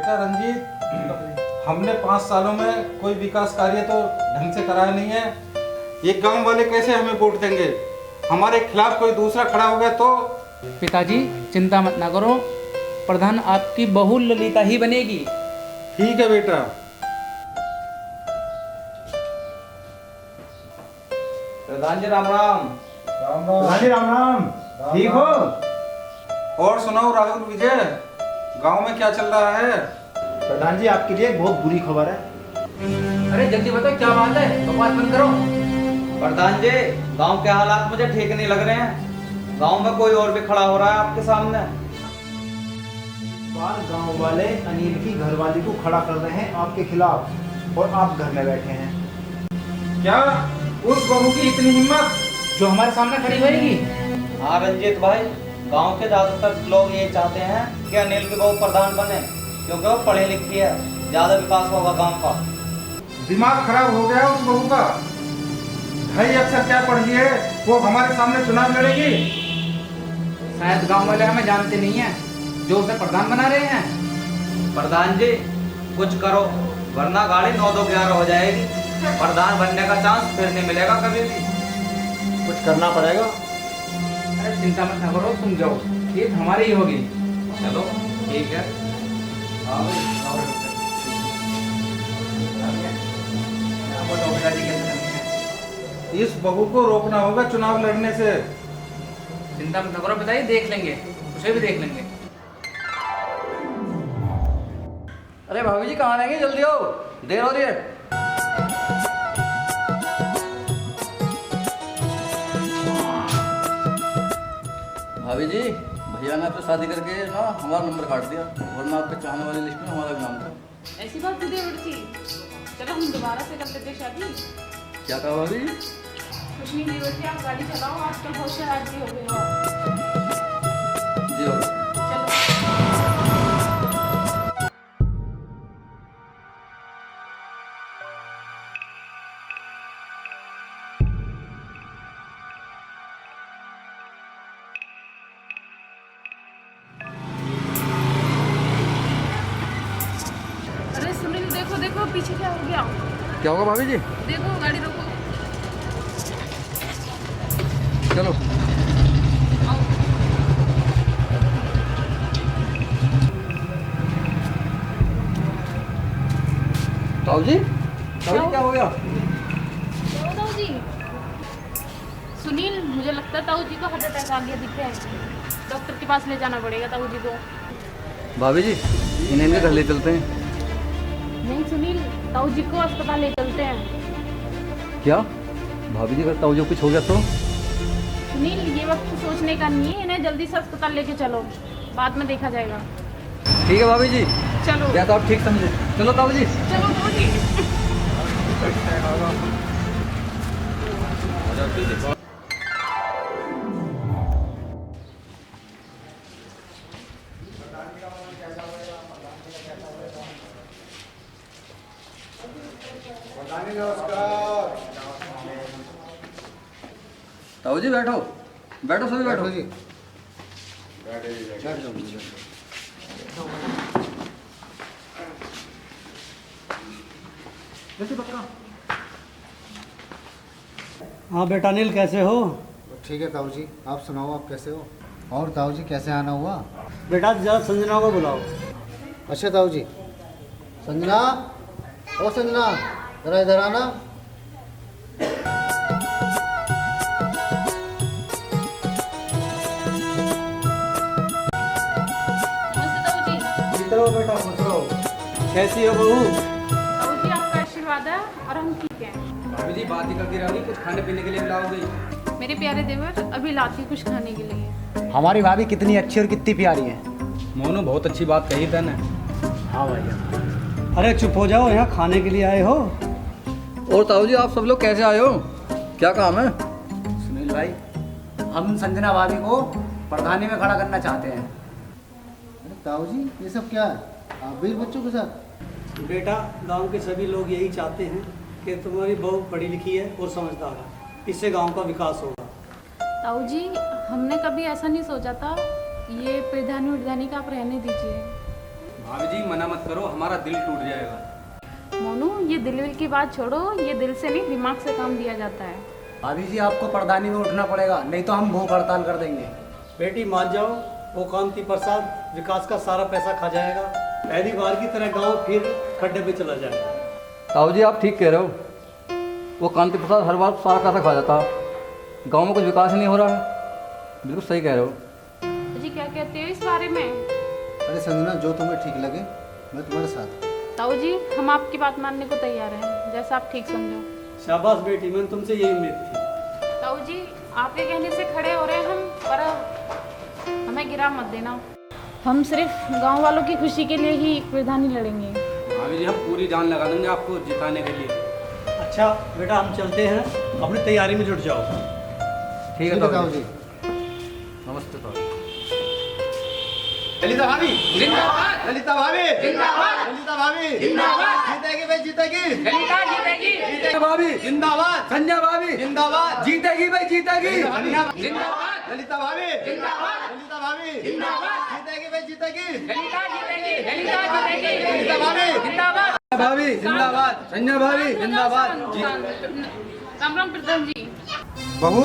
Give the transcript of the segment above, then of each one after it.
बेटा रंजीत, हमने 5 सालों में कोई विकास कार्य तो ढंग से कराया नहीं है। ये गांव वाले कैसे हमें वोट देंगे? हमारे खिलाफ कोई दूसरा खड़ा हो गया तो? पिताजी चिंता मत ना करो, प्रधान आपकी बहू ललिता ही बनेगी। ठीक है बेटा। प्रधान जी राम राम। प्रधान जी राम राम। ठीक हो? और सुनाओ राहुल विजय, गांव में क्या चल रहा है? प्रधान जी आपके लिए एक बहुत बुरी खबर है। अरे जल्दी बताओ क्या बात है, बकवास बंद करो। प्रधान जी गांव के हालात मुझे ठीक नहीं लग रहे हैं। गांव में कोई और भी खड़ा हो रहा है आपके सामने। बार गांव वाले अनिल की घरवाली को खड़ा कर रहे हैं आपके खिलाफ और आप घर में बैठे हैं। क्या उस बहू की इतनी हिम्मत जो हमारे सामने खड़ी होएगी? हाँ रंजीत भाई, गांव के ज्यादातर लोग ये चाहते हैं कि अनिल की बहू प्रधान बने, क्योंकि वो पढ़ी लिखी है, ज्यादा विकास होगा गांव का। दिमाग खराब हो गया उस बहू का। भाई अक्सर क्या पढ़ी है, वो हमारे सामने चुनाव लड़ेगी? शायद गांव वाले हमें जानते नहीं हैं, जो उसे प्रधान बना रहे हैं। प्रधान जी कुछ करो, वरना गाड़ी 9-2-11 हो जाएगी। प्रधान बनने का चांस फिर नहीं मिलेगा कभी भी। कुछ करना पड़ेगा। अरे चिंता मत ना करो, तुम जाओ, ये हमारी ही होगी। चलो ठीक है। बताओ पिताजी कैसे करनी है? इस बहू को रोकना होगा चुनाव लड़ने से। चिंता मत ना करो पिताजी, देख लेंगे, उसे भी देख लेंगे। अरे भाभी जी कहाँ रहेंगे, जल्दी आओ, देर हो रही है। भाभी जी भैया ने आपसे शादी करके ना हमारा नंबर काट दिया, वरना आपके चाहने वाली लिस्ट में हमारा भी नाम था। ऐसी बात है देवर जी, चलो हम दोबारा से कर लेते हैं शादी। क्या कहा भाभी जी? कुछ नहीं देवर जी, आप गाड़ी चलाओ, आजकल बहुत शरारती हो गए हो। जी भाभी। चलो अरे सुनील, देखो देखो पीछे क्या हो गया। क्या होगा भाभी जी? देखो गाड़ी रोको। चलो। आओ। ताऊ जी, ताऊ जी क्या हो गया? ताऊ जी, सुनील मुझे लगता है ताऊ जी को हार्ट अटैक आ गया दिख रहा है। डॉक्टर के पास ले जाना पड़ेगा ताऊ जी को। भाभी जी इन्हें इनके घर ले चलते हैं। नहीं सुनील, ताऊ जी को अस्पताल ले चलते हैं। क्या भाभी जी अगर ताऊ जी को कुछ हो गया तो? सुनील ये वक्त सोचने का नहीं है, इन्हें जल्दी से अस्पताल लेके चलो, बाद में देखा जाएगा। ठीक है भाभी जी, चलो या तो आप ठीक समझे। चलो ताऊ जी। चलो ताऊ जी। ताऊ जी बैठो, बैठो सभी बैठो जी। हाँ बेटा अनिल, कैसे हो? ठीक है ताऊ जी, आप सुनाओ, आप कैसे हो? और ताऊ जी कैसे आना हुआ? बेटा जरा संजना को बुलाओ। अच्छा ताऊ जी। संजना, ओ संजना, जरा इधर आना। नमस्ते ताऊ जी। खुश रहो बेटा, खुश रहो। कैसी हो बहू? ताऊ जी आपका आशीर्वाद है और हम ठीक हैं। भाभी जी बात ही करती रहोगी, कुछ खाने पीने के लिए लाओगे? मेरे प्यारे देवर, अभी लाती हूँ कुछ खाने के लिए। हमारी भाभी कितनी अच्छी और कितनी प्यारी है। मोनू बहुत अच्छी बात कही तने। हाँ भैया। अरे चुप हो जाओ, यहाँ खाने के लिए आए हो? और ताऊ जी आप सब लोग कैसे आए हो, क्या काम है? सुनील भाई, हम संजना भाभी को प्रधानी में खड़ा करना चाहते हैं। अरे ताऊ जी ये सब क्या है? आप भी बच्चों के साथ? बेटा गांव के सभी लोग यही चाहते हैं कि तुम्हारी बहू पढ़ी लिखी है और समझदार है, इससे गांव का विकास होगा। ताऊ जी हमने कभी ऐसा नहीं सोचा था, ये प्रधानी उर्धानी का आप रहने दीजिए। भाभी जी मना मत करो, हमारा दिल टूट जाएगा। मोनू, ये दिल विल की बात छोड़ो, ये दिल से नहीं दिमाग से काम दिया जाता है। भाभी जी आपको प्रधानी में उठना पड़ेगा, नहीं तो हम भूख हड़ताल कर देंगे। बेटी मान जाओ, वो कांति प्रसाद विकास का सारा पैसा खा जाएगा। पहली बार की तरह गांव फिर खड्डे पे चला जाएगा। ताऊ जी आप ठीक कह रहे हो, वो कांति प्रसाद हर बार सारा पैसा खा जाता, गाँव में कुछ विकास नहीं हो रहा है। बिल्कुल सही कह रहे हो जी। क्या कहते हो इस बारे में? अरे संजना, जो तुम्हें ठीक लगे मैं तुम्हारे साथ। ताऊ जी, हम आपकी बात मानने को तैयार हैं, जैसा आप ठीक समझो। शाबाश बेटी, मैंने तुमसे यही उम्मीद थी। ताऊ जी, आपके कहने से खड़े हो रहे हैं हम, पर हमें गिरा मत देना। हम सिर्फ गांव वालों की खुशी के लिए ही प्रधानी लड़ेंगे। भाभी जी हम पूरी जान लगा देंगे आपको जिताने के लिए। अच्छा बेटा, हम चलते हैं, अपनी तैयारी में जुट जाओ। ठीक है ताऊ ताऊ जी। जी। नमस्ते ताऊ जी। ललिता भाभी जिंदाबाद, ललिता भाभी जिंदाबाद, ललिता भाभी जिंदाबाद, जीतेगी भाई जीतेगी, ललिता जीतेगी, जीतेगी भाभी जिंदाबाद, संजय भाभी जिंदाबाद, जीतेगी भाई जीतेगी, जिंदाबाद, ललिता भाभी जिंदाबाद, ललिता भाभी जिंदाबाद, जीतेगी भाई जीतेगी, ललिता जीतेगी, ललिता जीतेगी, ललिता भाभी जिंदाबाद, भाभी जिंदाबाद, संजय भाभी जिंदाबाद। राम राम प्रधान जी। बहू,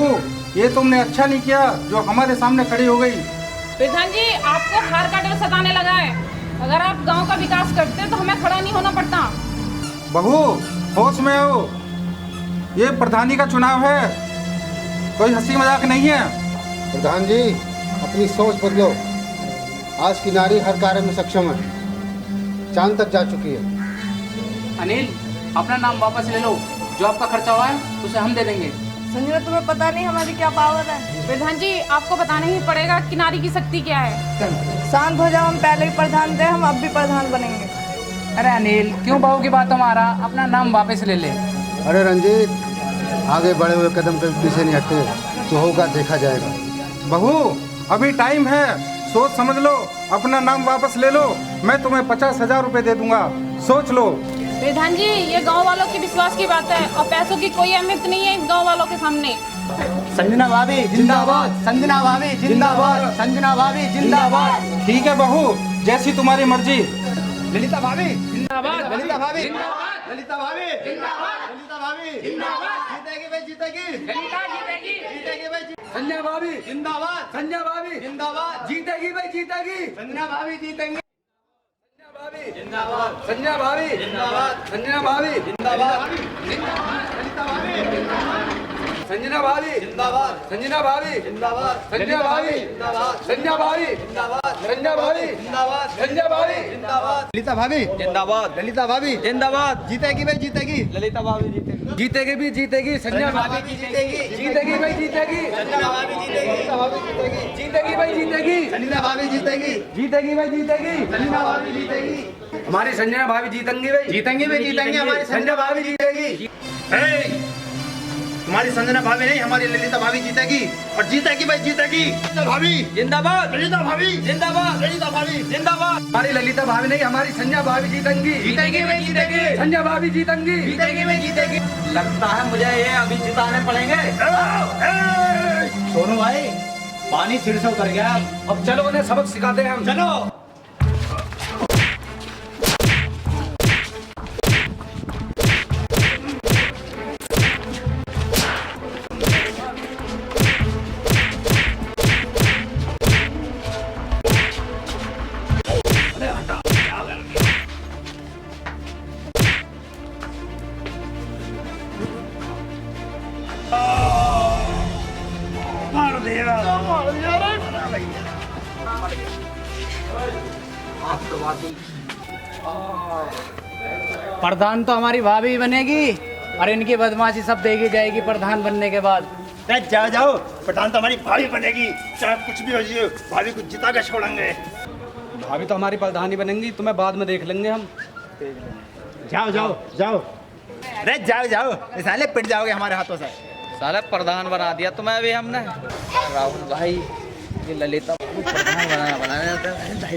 ये तुमने अच्छा नहीं किया जो हमारे सामने खड़ी हो गई। प्रधान जी, आपको हार का डर सताने लगा है। अगर आप गांव का विकास करते तो हमें खड़ा नहीं होना पड़ता। बहू, होश में हो, ये प्रधानी का चुनाव है, कोई हंसी मजाक नहीं है। प्रधान जी, अपनी सोच बदलो। आज की नारी हर कार्य में सक्षम है, चांद तक जा चुकी है। अनिल, अपना नाम वापस ले लो, जो आपका खर्चा हुआ है उसे हम दे देंगे। संजना, तुम्हें पता नहीं हमारी क्या पावर है। प्रधान जी, आपको बताना ही पड़ेगा कि नारी की शक्ति क्या है। शांत हो जाओ, हम पहले ही प्रधान थे, हम अब भी प्रधान बनेंगे। अरे अनिल, क्यों बहू की बातों में आ रहा, अपना नाम वापस ले ले। अरे रंजीत, आगे बढ़े हुए कदम कभी पीछे नहीं हटते, जो होगा देखा जाएगा। बहू, अभी टाइम है, सोच समझ लो, अपना नाम वापस ले लो। मैं तुम्हें 50,000 रुपये दे दूंगा, सोच लो। प्रधान जी, ये गांव वालों की विश्वास की बात है और पैसों की कोई अहमियत नहीं है इस गांव वालों के सामने। संजना भाभी जिंदाबाद, संजना भाभी जिंदाबाद, संजना भाभी जिंदाबाद। ठीक है बहू, जैसी तुम्हारी मर्जी। ललिता भाभी जिंदाबाद, ललिता भाभी जिंदाबाद, ललिता भाभी जिंदाबाद, ललिता भाभी जिंदाबाद, जीतेगी भाई जीतेगी, ललिता जीतेगी, जीतेगी भाई। संजना भाभी जिंदाबाद, संजना भाभी जिंदाबाद, जीतेगी भाई जीतेगी, संजना भाभी जीतेंगे। जिंदाबाद, संजना भाभी जिंदाबाद, संजना भाभी जिंदाबाद, ललिता भाभी जिंदाबाद, संजना भाभी जिंदाबाद, संजना भाभी जिंदाबाद, संजना भाभी जिंदाबाद, संजना भाभी जिंदाबाद, संजना भाभी जिंदाबाद, संजना भाभी जिंदाबाद, ललिता भाभी जिंदाबाद, ललिता भाभी जिंदाबाद, जीतेगी भाई जीतेगी, ललिता भाभी जीतेगी, जीतेगी भी जीतेगी, संजना भाभी जीतेगी, जीतेगी भाई जीतेगी, संजना भाभी जीतेगी, ललिता भाभी जीतेगी, जीतेगी भाई जीतेगी, संजना भाभी जीतेगी, जीतेगी भाई जीतेगी, संजना भाभी जीतेगी, हमारी संजना भाभी जीतेंगे भाई, जीतेंगे भाई जीतेंगे, हमारी संजना भाभी जीतेगी। तुम्हारी संजना भाभी नहीं, हमारी ललिता भाभी जीतेगी और जीतेगी भाई जीतेगी। ललिता भाभी जिंदाबाद, ललिता भाभी जिंदाबाद, ललिता भाभी जिंदाबाद। हमारी ललिता भाभी नहीं, हमारी संजना भाभी जीतेंगी, जीतेगी भाई जीतेगी, संजना भाभी जीतेंगी, जीतेगी भाई जीतेगी। लगता है मुझे ये अभी जिताने पड़ेंगे। सोनू भाई, पानी सिर से उतर गया, अब चलो उन्हें सबक सिखाते हैं हम। चलो। प्रधान तो हमारी भाभी बनेगी और इनकी बदमाशी सब देखी जाएगी प्रधान बनने के बाद। जाओ जाओ, प्रधान तो हमारी भाभी बनेगी, चाहे कुछ भी हो जाए, भाभी को जिता के छोड़ेंगे। भाभी तो हमारी प्रधानी बनेंगी, तुम्हें बाद में देख लेंगे हम। जाओ जाओ जाओ, अरे जाओ जाओ, साले पिट जाओगे हमारे हाथों से। साले प्रधान बना दिया तुम्हें अभी हमने। राहुल भाई, ये ललिता को प्रधान बनाने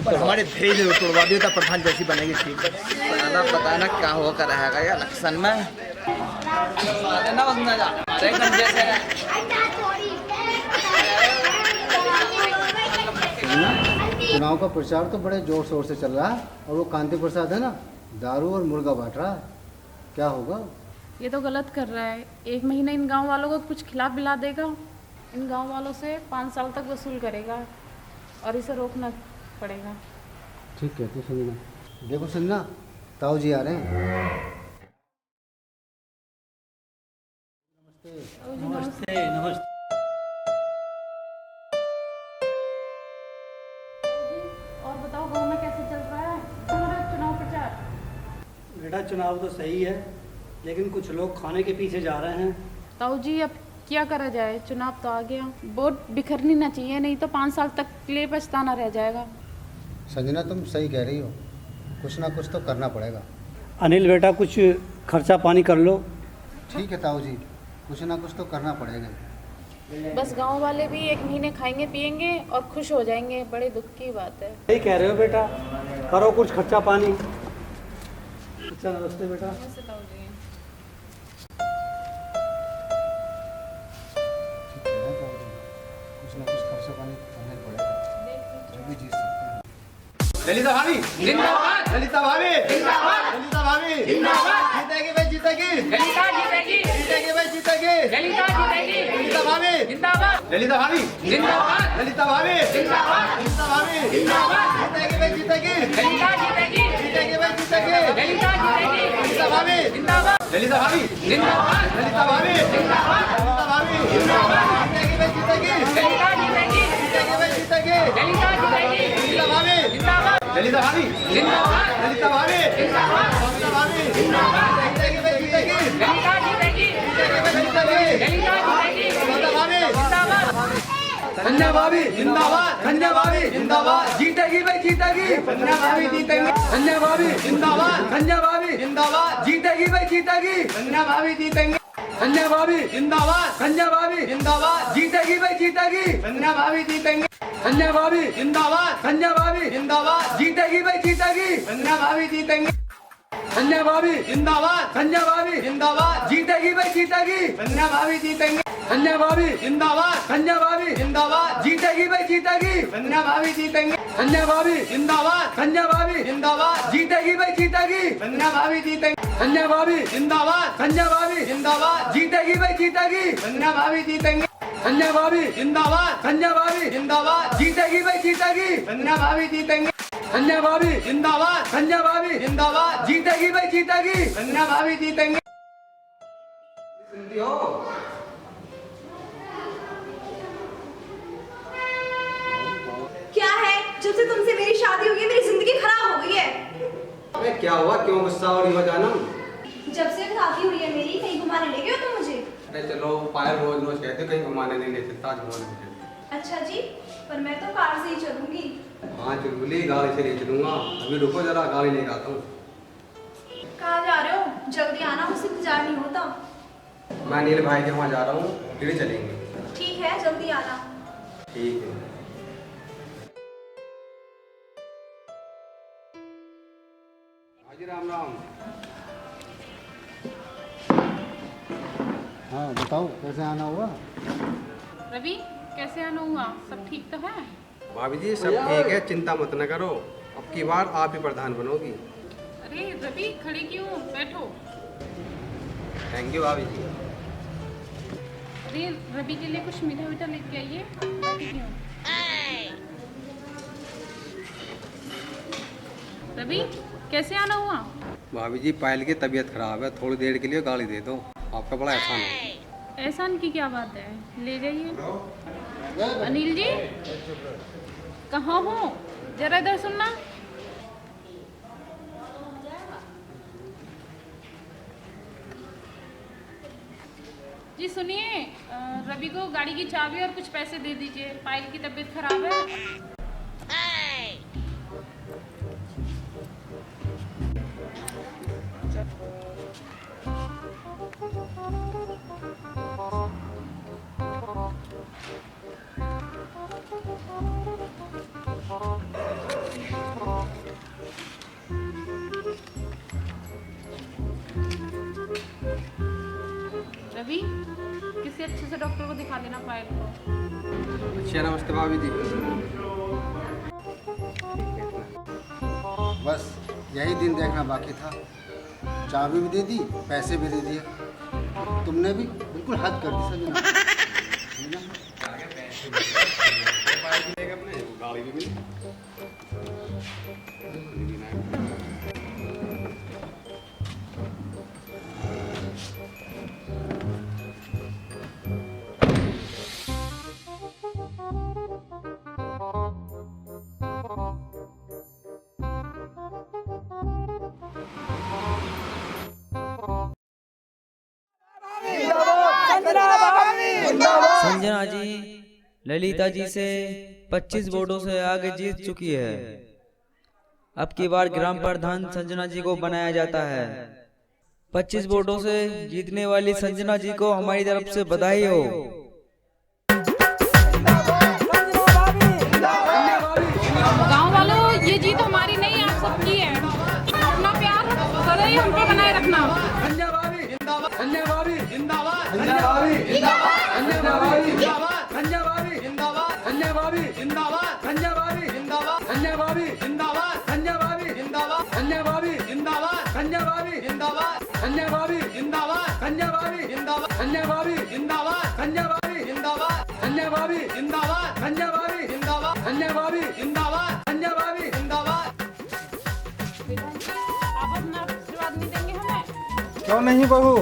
तो हमारे धैर्य तोड़वा दिया था, प्रधान जैसी बनेगी। ठीक है, पता ना क्या होकर रहेगा ये इलेक्शन में। ना उसने हमारे गंजे से चुनाव का प्रचार तो बड़े जोर शोर से चल रहा है और वो कांति प्रसाद है ना, दारू और मुर्गा बांट रहा है। क्या होगा? ये तो गलत कर रहा है। 1 महीना इन गांव वालों को कुछ खिला पिला देगा, इन गांव वालों से 5 साल तक वसूल करेगा और इसे रोकना पड़ेगा। ठीक कहते संजना। देखो संजना, ताऊ जी आ रहे हैं। नमस्ते नमस्ते। और बताओ गांव में कैसे चल रहा है तुम्हारा चुनाव प्रचार? बेटा चुनाव तो सही है, लेकिन कुछ लोग खाने के पीछे जा रहे हैं। ताऊ जी अब क्या करा जाए, चुनाव तो आ गया, वोट बिखरनी ना चाहिए, नहीं तो 5 साल तक के लिए पछताना रह जाएगा। संजना तुम सही कह रही हो, कुछ ना कुछ तो करना पड़ेगा। अनिल बेटा कुछ खर्चा पानी कर लो। ठीक है ताऊ जी, कुछ ना कुछ तो करना पड़ेगा। बस गांव वाले भी 1 महीने खाएंगे पिएंगे और खुश हो जाएंगे। बड़े दुख की बात है। सही कह रहे हो बेटा, करो कुछ खर्चा पानी। अच्छा नमस्ते बेटा। नमस्ते ताऊ जी। ठीक है ना ताऊ जी, कुछ ना कुछ खर्चा पानी करना पड़ेगा, जब भी जीत सकते हैं। ललिता भाभी जिंदाबाद, ललिता भाभी जिंदाबाद, ललिता भाभी जिंदाबाद, जीतेगी भाई जीतेगी, ललिता जीतेगी, जीतेगी भाई जीतेगी, ललिता जीतेगी, ललिता भाभी जिंदाबाद, ललिता भाभी जिंदाबाद, ललिता भाभी जिंदाबाद, ललिता भाभी जिंदाबाद, जीतेगी भाई जीतेगी, ललिता जीतेगी, जीतेगी भाई जीतेगी, ललिता जीतेगी, ललिता भाभी जिंदाबाद, ललिता भाभी जिंदाबाद, ललिता भाभी जिंदाबाद, ललिता भाभी जिंदाबाद, जीतेगी भाई जीतेगी, ललिता जीतेगी, जीतेगी भाई जीतेगी, ललिता जीतेगी, ललिता भाभी जिंदाबाद, ललिता भाभी जिंदाबाद, ललिता भाभी जिंदाबाद, ललिता भाभी जीतेगी भाई जीतेगी, ललिता जीतेगी, जीतेगी भाई जीतेगी, ललिता जीतेगी, ललिता भाभी जिंदाबाद, संजय भाभी जिंदाबाद, संजय भाभी जिंदाबाद, जीतेगी भाई जीतेगी, संजय भाभी जीतेंगे, संजय भाभी जिंदाबाद, संजय भाभी जिंदाबाद, जीतेगी भाई जीतेगी, संजय भाभी जीतेंगे, संजय भाभी जिंदाबाद, संजय भाभी जिंदाबाद, जीतेगी भाई जीतेगी, संजय भाभी जीतेंगे, संजय भाभी जिंदाबाद, संजय भाभी जिंदाबाद, जीतेगी भाई जीतेगी, संजय भाभी जीतेंगे, संजय भाभी जिंदाबाद, संजय भाभी जिंदाबाद, जीतेगी भाई जीतेगी, संजय भाभी जीतेंगे, संजय भाभी जिंदाबाद, संजय भाभी जिंदाबाद, जीतेगी भाई जीतेगी, संजय भाभी जीतेंगे, संजय भाभी जिंदाबाद, संजय भाभी जिंदाबाद, जीतेगी भाई जीतेगी, संजय भाभी जीतेंगे, संजय भाभी जिंदाबाद, संजय भाभी जिंदाबाद, जीतेगी भाई जीतेगी, संजय भाभी जीतेंगे, संजय भाभी जिंदाबाद, संजय भाभी जिंदाबाद, जीतेगी भाई जीतेगी, संजय भाभी जीतेंगे, संजय भाभी जिंदाबाद, संजय भाभी जिंदाबाद, जीतेगी भाई जीतेगी, संजय भाभी जीतेंगे। क्या है, जब से तुमसे मेरी शादी हुई है मेरी जिंदगी खराब हो गई है। अबे क्या हुआ, क्यों गुस्सा हो रही हो जानम? जब से शादी हुई है मेरी, कहीं घुमाने ले गए हो तुम मुझे? अरे चलो, पायल रोज रोज कहते कहीं घुमाने नहीं ले चलता, आज घुमाने ले चलते। अच्छा जी, पर मैं तो कार से ही चलूंगी। हाँ चुलबुली, गाड़ी से ले चलूंगा, अभी रुको जरा, गाड़ी लेकर आता हूँ। कहाँ जा रहे हो? जल्दी आना, मुझसे इंतजार नहीं होता। मैं नील भाई के वहाँ जा रहा हूँ, फिर चलेंगे। ठीक है, जल्दी आना। ठीक है। हाजी राम राम। हाँ बताओ, कैसे आना हुआ? रवि कैसे आना हुआ? सब ठीक तो है? भाभी जी सब ठीक है, चिंता मत न करो, अब की बार आप ही प्रधान बनोगी। अरे रवि खड़े क्यों, बैठो। थैंक यू भाभी जी। अरे रवि के लिए कुछ मीठा मीठा लेके आइए, बैठी क्यों? रवि कैसे आना हुआ? भाभी जी पायल की तबीयत खराब है, थोड़ी देर के लिए गाड़ी दे दो, आपका बड़ा एहसान है। एहसान की क्या बात है, ले जाइए। अनिल जी कहाँ हो, जरा इधर सुनना। जी सुनिए, रवि को गाड़ी की चाबी और कुछ पैसे दे दीजिए, पायल की तबीयत खराब है। रवि किसी अच्छे से डॉक्टर को दिखा लेना पायल को। अच्छा नमस्ते भाभी जी। बस यही दिन देखना बाकी था। चाबी भी दे दी, पैसे भी दे दिए। तुमने भी बिल्कुल हद कर दी संजना। संजना जी ललिता जी से 25 वोटों से आगे जीत चुकी है। अब की बार ग्राम प्रधान संजना जी को बनाया जाता है। 25 वोटों से जीतने वाली संजना जी को हमारी तरफ से बधाई हो। गांव वालों, ये जीत हमारी नहीं, आप सबकी है। अपना प्यार सदैव हम पे बनाए रखना। आप अपना आशीर्वाद नहीं देंगे हमें? क्यों नहीं बहू,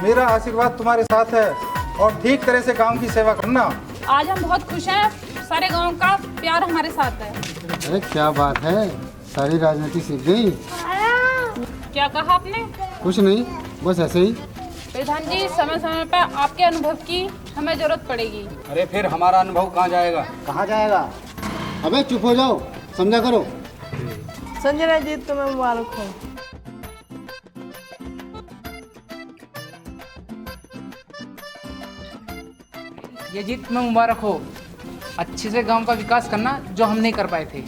मेरा आशीर्वाद तुम्हारे साथ है और ठीक तरह से गांव की सेवा करना। आज हम बहुत खुश हैं, सारे गांव का प्यार हमारे साथ है। अरे क्या बात है, सारी राजनीति सीख गई। क्या कहा आपने? कुछ नहीं, बस ऐसे ही। प्रधान जी, समय समय पर आपके अनुभव की हमें जरूरत पड़ेगी। अरे फिर हमारा अनुभव कहाँ जाएगा? कहाँ जाएगा? अबे चुप हो जाओ, समझा करो। संजना जी तुम्हें मुबारक हो। ये जीत में मुबारक हो। अच्छे से गांव का विकास करना जो हम नहीं कर पाए थे।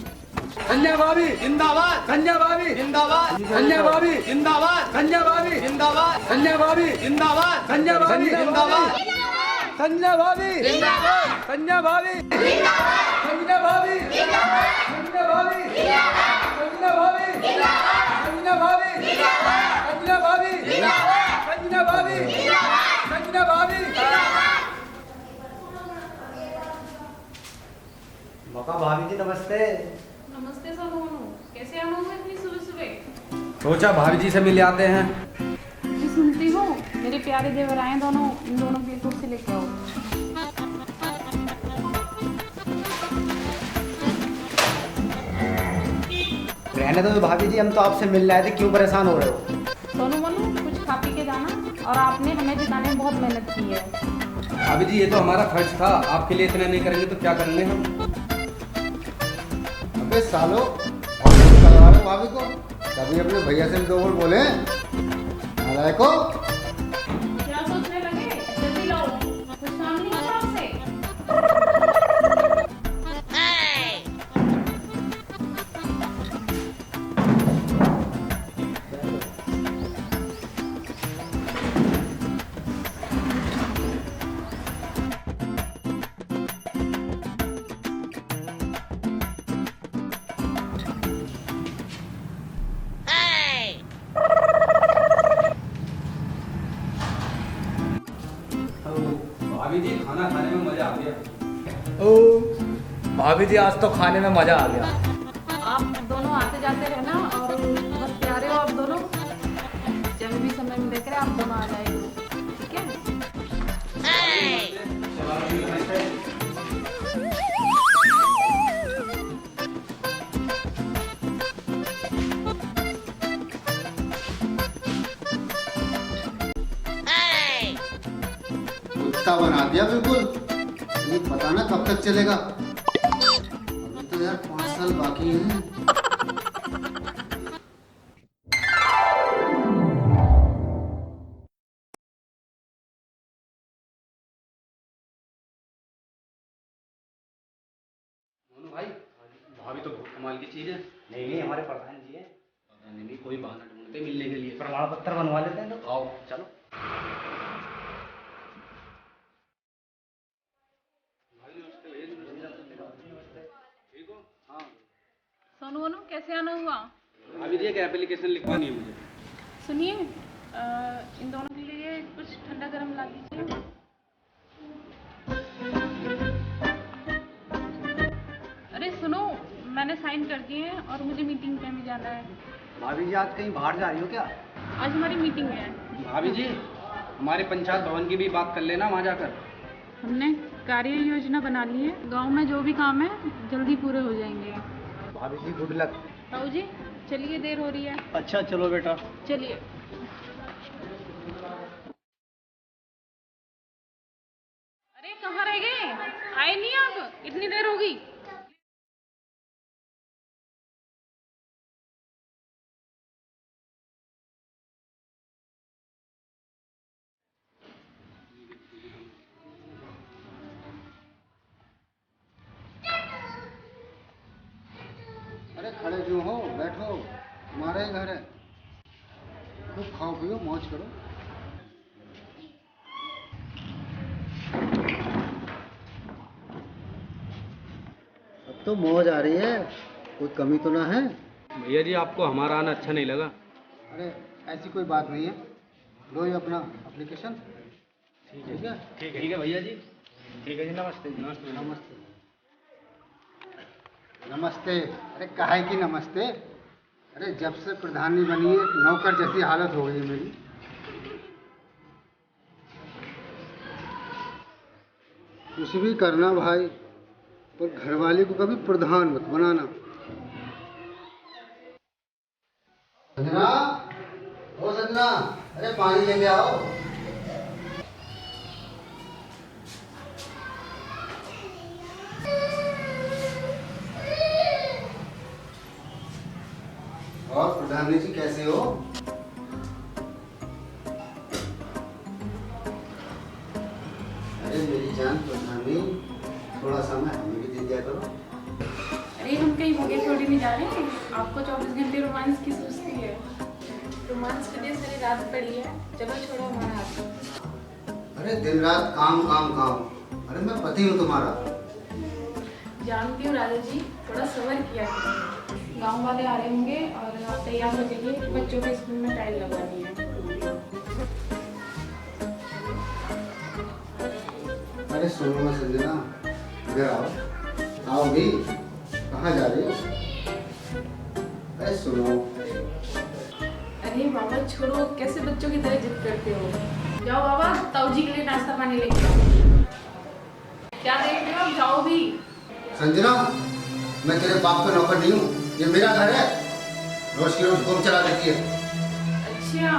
संजय भाभी जिंदाबाद, संजय भाभी जिंदाबाद, संजय भाभी जिंदाबाद, संजय भाभी जिंदाबाद, संजय भाभी जिंदाबाद, संजय भाभी जिंदाबाद, संजय भाभी जिंदाबाद, संजय भाभी जिंदाबाद, संजय भाभी जिंदाबाद, संजय भाभी जिंदाबाद, संजय भाभी जिंदाबाद, संजय भाभी जिंदाबाद, संजय भाभी जिंदाबाद, संजय भाभी जिंदाबाद, संजय भाभी जिंदाबाद। मौका भाभी जी नमस्ते। नमस्ते सोनू, कैसे आना हुआ इतनी सुबह सुबह? सोचा भाभी जी से मिल आते हैं। जी सुनती हूँ, मेरे प्यारे देवर आए दोनों, इन दोनों की कुर्सी लेके आओ। रहने दो भाभी जी, हम तो आपसे मिलने आए थे, क्यों परेशान हो रहे हो? सोनू मोनू, कुछ खा पी के जाना। और आपने हमें जिताने में बहुत मेहनत की है। भाभी जी ये तो हमारा फर्ज था, आपके लिए इतना नहीं करेंगे तो क्या करेंगे हम? अबे सालो, करवा लो भाभी को। कभी अपने भैया से भी दो वर्ड बोले। नालायको। क्या सोचने लगे? जल्दी लाओ, कुछ काम नहीं होता आपसे। भाभी जी खाना खाने में मजा आ गया। ओ भाभी जी, आज तो खाने में मजा आ गया। आप दोनों आते जाते रहना और बहुत प्यारे हो आप दोनों। जब भी समय में देख रहे आप दोनों आ जाएंगे, ठीक है? कुत्ता बना दिया बिल्कुल। ये पता ना कब तक चलेगा। अभी तो यार 5 साल बाकी हैं। भाई भाभी तो बहुत कमाल की चीज है। नहीं नहीं, हमारे प्रधान जी हैं। नहीं कोई बहाना ढूंढते मिलने के लिए। प्रमाण पत्र बनवा लेते हैं तो। आओ चलो। सोनू वोनू, कैसे आना हुआ? भाभी जी एक एप्लीकेशन लिखवानी है मुझे। सुनिए, इन दोनों के लिए कुछ ठंडा गर्म ला दीजिए। अरे सुनो, मैंने साइन कर दिए हैं और मुझे मीटिंग पे भी जाना है। भाभी जी आज कहीं बाहर जा रही हो क्या? आज हमारी मीटिंग है। भाभी जी हमारे पंचायत भवन की भी बात कर लेना वहाँ जाकर। हमने कार्य योजना बना ली है, गांव में जो भी काम है जल्दी पूरे हो जाएंगे। भाभी जी गुड लक। ताऊ जी चलिए, देर हो रही है। अच्छा चलो बेटा। चलिए। अरे कहाँ रह गए? आए नहीं आप? इतनी देर हो गई। अरे खड़े क्यों हो, बैठो, तुम्हारा ही घर है, खूब खाओ पियो मौज करो। अब तो मौज आ रही है, कोई कमी तो ना है? भैया जी आपको हमारा आना अच्छा नहीं लगा? अरे ऐसी कोई बात नहीं है, लो ये अपना एप्लीकेशन। ठीक है ठीक है भैया जी। ठीक है जी, नमस्ते जी। नमस्ते नमस्ते नमस्ते। अरे काहे की नमस्ते? अरे जब से प्रधानी बनी है नौकर जैसी हालत हो गई है मेरी। कुछ भी करना भाई, पर घरवाले को कभी प्रधान मत बनाना। संजना, ओ संजना, अरे पानी लेके आओ। और प्रधानी जी कैसे हो? अरे मेरी जान प्रधानी, थोड़ा समय हमें भी दे दिया करो। अरे हम कहीं भगे थोड़ी नहीं जा रहे हैं। आपको 24 घंटे रोमांस की सोचती है। रोमांस के लिए सारी रात पड़ी है। चलो छोड़ो हमारा हाथ। अरे दिन रात काम काम काम। अरे मैं पति हूँ तुम्हारा। जानती हूँ राजा जी, थोड़ा सब्र किया करिए। गांव वाले आ रहे होंगे और आप तैयार हो जाइए, बच्चों के स्कूल में टाइल लगवानी है। अरे सुनो ना संजना, इधर आओ। आओ भी, कहाँ जा रही हो? अरे सुनो। अरे बाबा छोड़ो, कैसे बच्चों की तरह जिद करते हो। जाओ बाबा, ताऊ जी के लिए नाश्ता पानी लेके आओ। क्या देख रहे हो, जाओ भी। संजना, मैं तेरे बाप का नौकर नहीं हूँ, ये मेरा घर है। रोज की रोज काम चला देती है। अच्छा,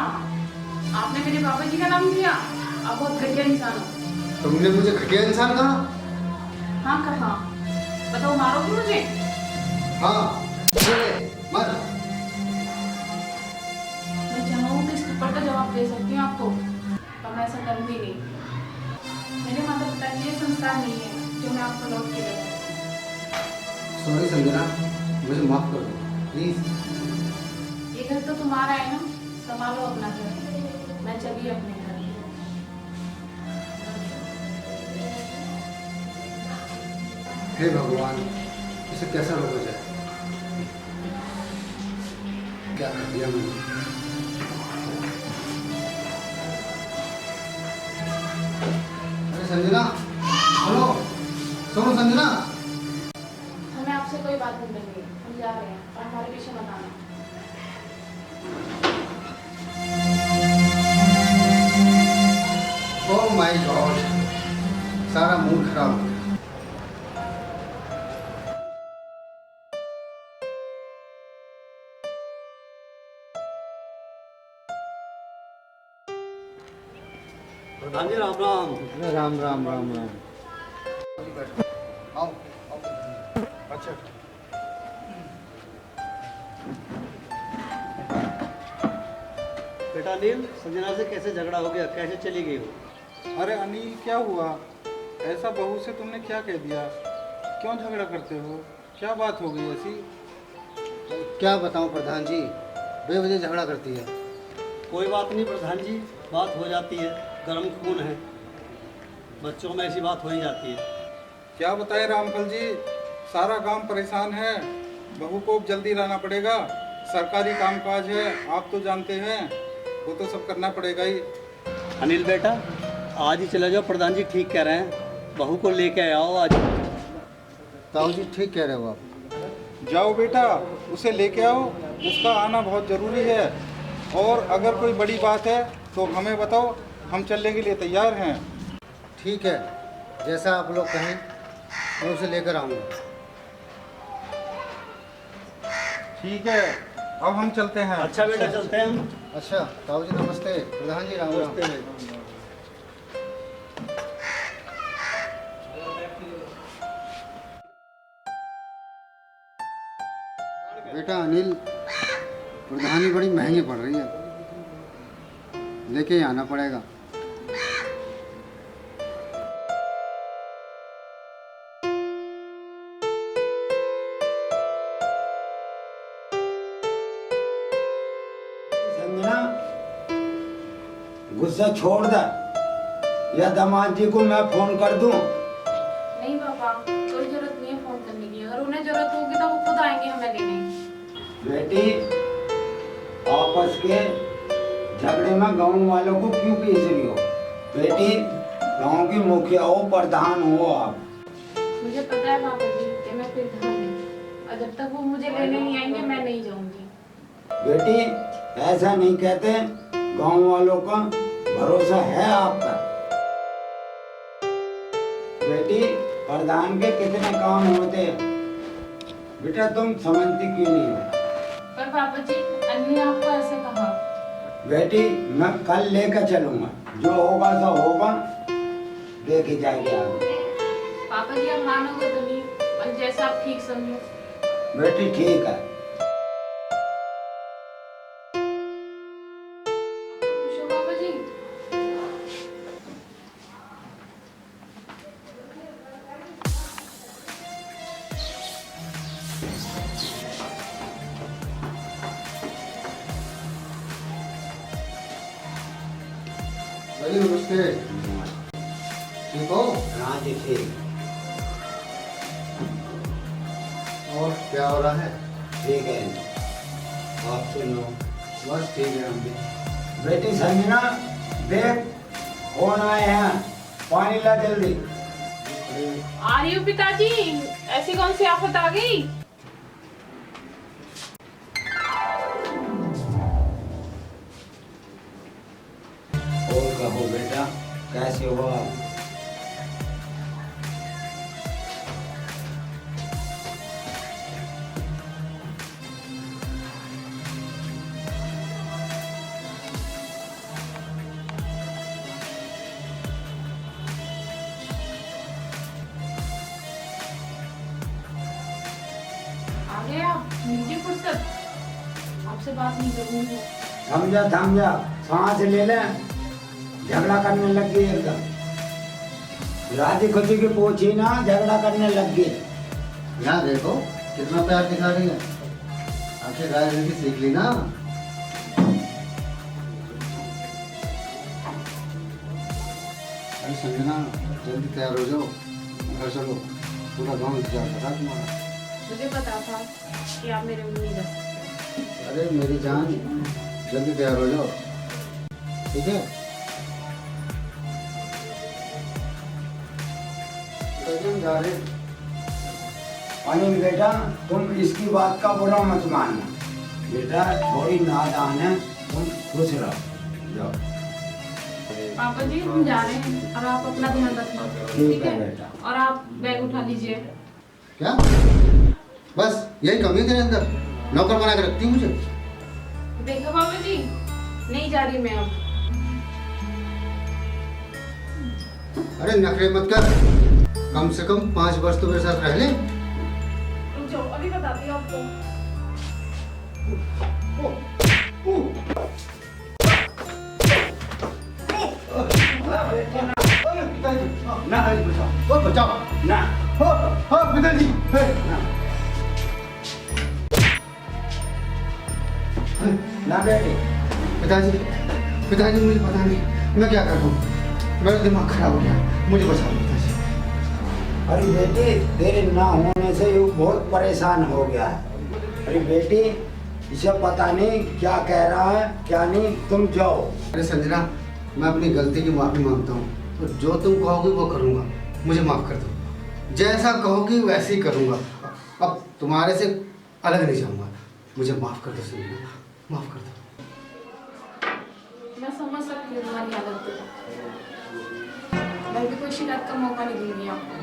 आपने मेरे बाबा जी का नाम लिया? आप बहुत घटिया इंसान हो। तुमने मुझे घटिया इंसान कहा? हाँ कहा। बताओ, मारोगे मुझे? हाँ, मर। मैं चाहूँ तो इस थप्पड़ का जवाब दे सकती हूँ आपको, पर मैं ऐसा करूँगी नहीं। मेरे माता पिता के लिए संस्कार नहीं है जो मैं आपको लौट के दूँ। सॉरी संजना, मुझे माफ कर दो प्लीज। ये घर तो तुम्हारा है ना, संभालो अपना घर। मैं चली अपने घर। हे भगवान, इसे कैसा रोका जाए? क्या कर दिया मैंने? अरे संजना, सुनो सुनो संजना। हमें आपसे कोई बात नहीं करनी, हम जा रहे हैं और हमारे पीछे मत आना। ओह माय गॉड, सारा मूड खराब हो गया। प्रधान जी राम राम। राम राम राम राम। आओ आओ। अच्छा बेटा अनिल, संजना से कैसे झगड़ा हो गया, कैसे चली गई वो? अरे अनिल क्या हुआ? ऐसा बहू से तुमने क्या कह दिया? क्यों झगड़ा करते हो? क्या बात हो गई ऐसी? क्या बताऊं प्रधान जी, बेवजह झगड़ा करती है। कोई बात नहीं प्रधान जी, बात हो जाती है, गर्म खून है, बच्चों में ऐसी बात हो ही जाती है। क्या बताए रामफल जी, सारा गांव परेशान है। बहू को जल्दी लाना पड़ेगा, सरकारी कामकाज है, आप तो जानते हैं, वो तो सब करना पड़ेगा ही। अनिल बेटा, आज ही चले जाओ, प्रधान जी ठीक कह रहे हैं, बहू को लेके आओ आज। ताऊ जी ठीक कह रहे हो आप। जाओ बेटा, उसे लेके आओ, उसका आना बहुत ज़रूरी है। और अगर कोई बड़ी बात है तो हमें बताओ, हम चलने के लिए तैयार हैं। ठीक है, जैसा आप लोग कहें मैं उसे लेकर आऊँगा। ठीक है, अब हम चलते हैं। अच्छा बेटा, चलते हैं हम। अच्छा ताऊ जी नमस्ते। प्रधान जी राम राम। बेटा अनिल, प्रधानी बड़ी महंगी पड़ रही है, लेके ही आना पड़ेगा। संजना, गुस्सा छोड़ दे, या दामाद जी को मैं फोन कर दूं? नहीं पापा, कोई जरूरत नहीं है फोन करने की। अगर उन्हें जरूरत होगी तो वो खुद आएंगे हमें लेने। बेटी, आपस के झगड़े में गांव वालों को क्यों पीस रही हो? बेटी, गांव की मुखिया हो, प्रधान हो आप। मुझे पता है पापा जी कि मैं प्रधान हूँ, और जब तक वो मुझे लेने नहीं आएंगे मैं नहीं जाऊंगी। बेटी, ऐसा नहीं कहते, गांव वालों का भरोसा है आप पर। बेटी, प्रधान के कितने काम होते हैं, बेटा तुम समझती क्यों नहीं हो? पर पापा जी, अन्नी ने आपको ऐसे कहा। बेटी, मैं कल लेकर चलूंगा, जो होगा सो होगा, देखी जाएगी आगे। पापा जी आप मानोगे तो नहीं, पर जैसा आप ठीक समझो। बेटी ठीक है। खुश हो पापा जी? भाई नमस्ते। ठीक हो? हाँ जी ठीक। और क्या हो रहा है? ठीक है, आप सुनो। बस ठीक है हम भी। बेटी संजना, देख कौन आए हैं, पानी ला जल्दी। आ रही हूँ पिताजी। ऐसी कौन सी आफत आ गई? और कहो बेटा, कैसे हो आप? आ गए आप? मिल गई फुर्सत? आपसे बात नहीं करूंगी। थम जा, सांस ले ले, झगड़ा करने लग गई एकदम। राजी खुशी की पूछी ना, झगड़ा करने लग गई। यहाँ देखो कितना प्यार दिखा रही है, आखिर राय की सीख ली ना। अरे संजना, जल्दी तैयार हो जाओ, घर चलो, पूरा गांव इंतजार कर रहा है तुम्हारा। मुझे पता था कि आप मेरे में नहीं जा सकते। अरे मेरी जान, जल्दी तैयार हो जाओ, ठीक है? हम जा रहे हैं। अनिल बेटा, तुम इसकी बात का बुरा मत मानना। बेटा थोड़ी नादान है, तुम खुश रहो। जाओ। पापा जी हम जा रहे हैं, और आप अपना ध्यान रखना। ठीक है बेटा। और आप बैग उठा लीजिए। क्या बस यही कमी है तेरे अंदर? नौकर बना के रखती है मुझे। देखो पापा जी, नहीं जा रही मैं अब। अरे नखरे मत कर, कम से कम 5 वर्ष तो मेरे साथ रह ले। रुक जाओ, अभी बताती हूँ आपको। ना बचाओ, बचाओ ना पिताजी। ना बेटे। पिताजी, पिताजी मुझे पता नहीं मैं क्या कर दूँ, मेरा दिमाग खराब हो गया, मुझे बचा लो पिताजी। अरे बेटी, तेरे ना होने से ये बहुत परेशान हो गया है। अरे बेटी, इसे पता नहीं क्या कह रहा है क्या नहीं, तुम जाओ। अरे संजना, मैं अपनी गलती की माफ़ी मांगता हूँ और जो तुम कहोगी वो करूँगा। मुझे माफ़ कर दो, जैसा कहोगी वैसे ही करूँगा। अब तुम्हारे से अलग नहीं जाऊँगा। मुझे माफ़ कर दो संजना, माफ़ कर दो। मैं समझ सकती हूँ तुम्हारी हालत को। मैं भी कोई शिकायत का मौका नहीं दूंगी आपको।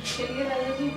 चलिए दादाजी।